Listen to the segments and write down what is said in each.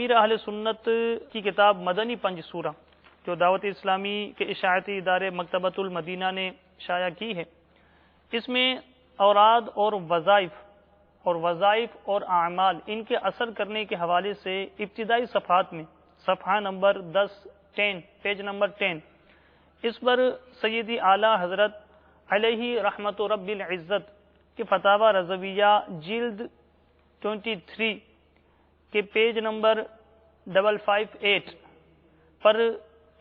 امیر اہل سنت کی کتاب مدنی پنج سورہ جو دعوت اسلامی کے اشاعتی ادارے مکتبۃ المدینہ نے شائع کی ہے، اس میں اوراد اور وظائف اور اعمال ان کے اثر کرنے کے حوالے سے ابتدائی صفحات میں صفحہ نمبر 10 پیج نمبر 10 اس پر سیدی اعلیٰ حضرت علیہ رحمت رب العزت کے فتاوی رضویہ جلد 23 کے پیج نمبر 558 پر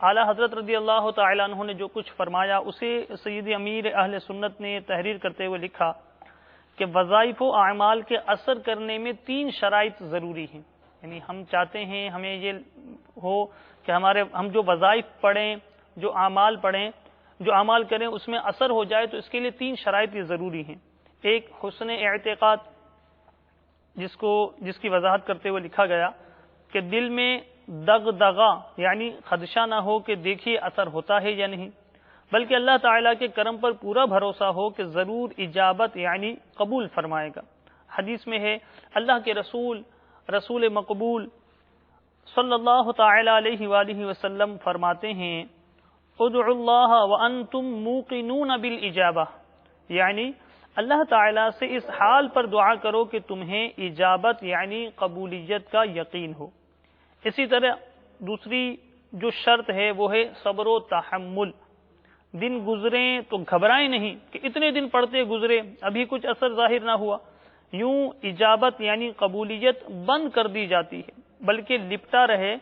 اعلیٰ حضرت رضی اللہ تعالی عنہ نے جو کچھ فرمایا اسے سیدی امیر اہل سنت نے تحریر کرتے ہوئے لکھا کہ وظائف و اعمال کے اثر کرنے میں 3 شرائط ضروری ہیں. یعنی ہم چاہتے ہیں ہمیں یہ ہو کہ ہم جو وظائف پڑھیں، جو اعمال پڑھیں، جو اعمال کریں اس میں اثر ہو جائے، تو اس کے لیے 3 شرائط یہ ضروری ہیں. ایک حسن اعتقاد، جس کی وضاحت کرتے ہوئے لکھا گیا کہ دل میں دغدغہ یعنی خدشہ نہ ہو کہ دیکھیے اثر ہوتا ہے یا نہیں، بلکہ اللہ تعالیٰ کے کرم پر پورا بھروسہ ہو کہ ضرور اجابت یعنی قبول فرمائے گا. حدیث میں ہے اللہ کے رسول مقبول صلی اللہ تعالی علیہ وآلہ وسلم فرماتے ہیں ادعوا اللہ وانتم موقنون بالاجابہ، یعنی اللہ تعالیٰ سے اس حال پر دعا کرو کہ تمہیں اجابت یعنی قبولیت کا یقین ہو. اسی طرح دوسری جو شرط ہے وہ ہے صبر و تحمل. دن گزریں تو گھبرائیں نہیں کہ اتنے دن پڑھتے گزرے ابھی کچھ اثر ظاہر نہ ہوا، یوں اجابت یعنی قبولیت بند کر دی جاتی ہے، بلکہ لپٹا رہے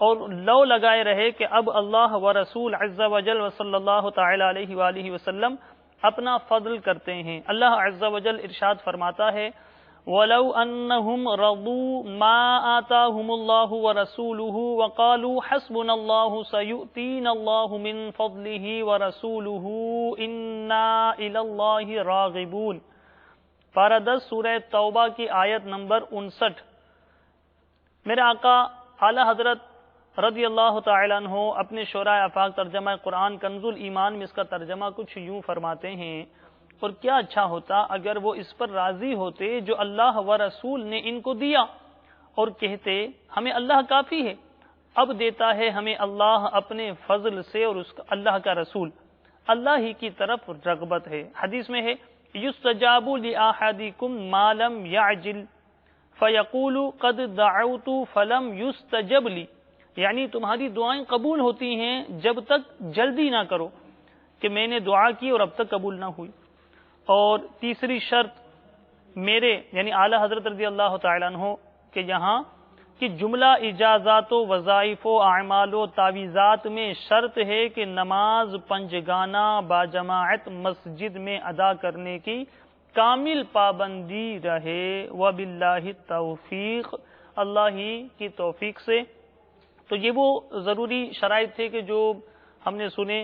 اور لو لگائے رہے کہ اب اللہ و رسول عز و جل و صلی اللہ تعالی علیہ وآلہ وسلم اپنا فضل کرتے ہیں. اللہ عز و جل ارشاد فرماتا ہے وَلَوْ أَنَّهُمْ رَضُوا مَا آتَاهُمُ اللَّهُ وَرَسُولُهُ وَقَالُوا حَسْبُنَا اللَّهُ سَيُؤْتِينَا اللَّهُ مِنْ فَضْلِهِ وَرَسُولُهُ إِنَّا إِلَى اللَّهِ رَاغِبُونَ. پارہ 10 سورہ توبہ کی آیت نمبر 59. میرے آقا اعلیٰ حضرت رضی اللہ تعالی عنہ اپنے شعراء آفاق ترجمہ قرآن کنز الایمان میں اس کا ترجمہ کچھ یوں فرماتے ہیں اور کیا اچھا ہوتا اگر وہ اس پر راضی ہوتے جو اللہ و رسول نے ان کو دیا اور کہتے ہمیں اللہ کافی ہے. اب دیتا ہے ہمیں اللہ اپنے فضل سے اور اللہ کا رسول اللہ ہی کی طرف رغبت ہے. حدیث میں ہے یستجاب لأحدکم ما لم یعجل فیقول قد دعوت فلم یستجب لی، یعنی تمہاری دعائیں قبول ہوتی ہیں جب تک جلدی نہ کرو کہ میں نے دعا کی اور اب تک قبول نہ ہوئی. اور تیسری شرط میرے یعنی اعلیٰ حضرت رضی اللہ تعالی عنہ کہ یہاں کہ جملہ اجازات و وظائف و اعمال و تعویذات میں شرط ہے کہ نماز پنجگانہ باجماعت مسجد میں ادا کرنے کی کامل پابندی رہے. وباللہ التوفیق، اللہ ہی کی توفیق سے. تو یہ وہ ضروری شرائط تھے کہ جو ہم نے سنے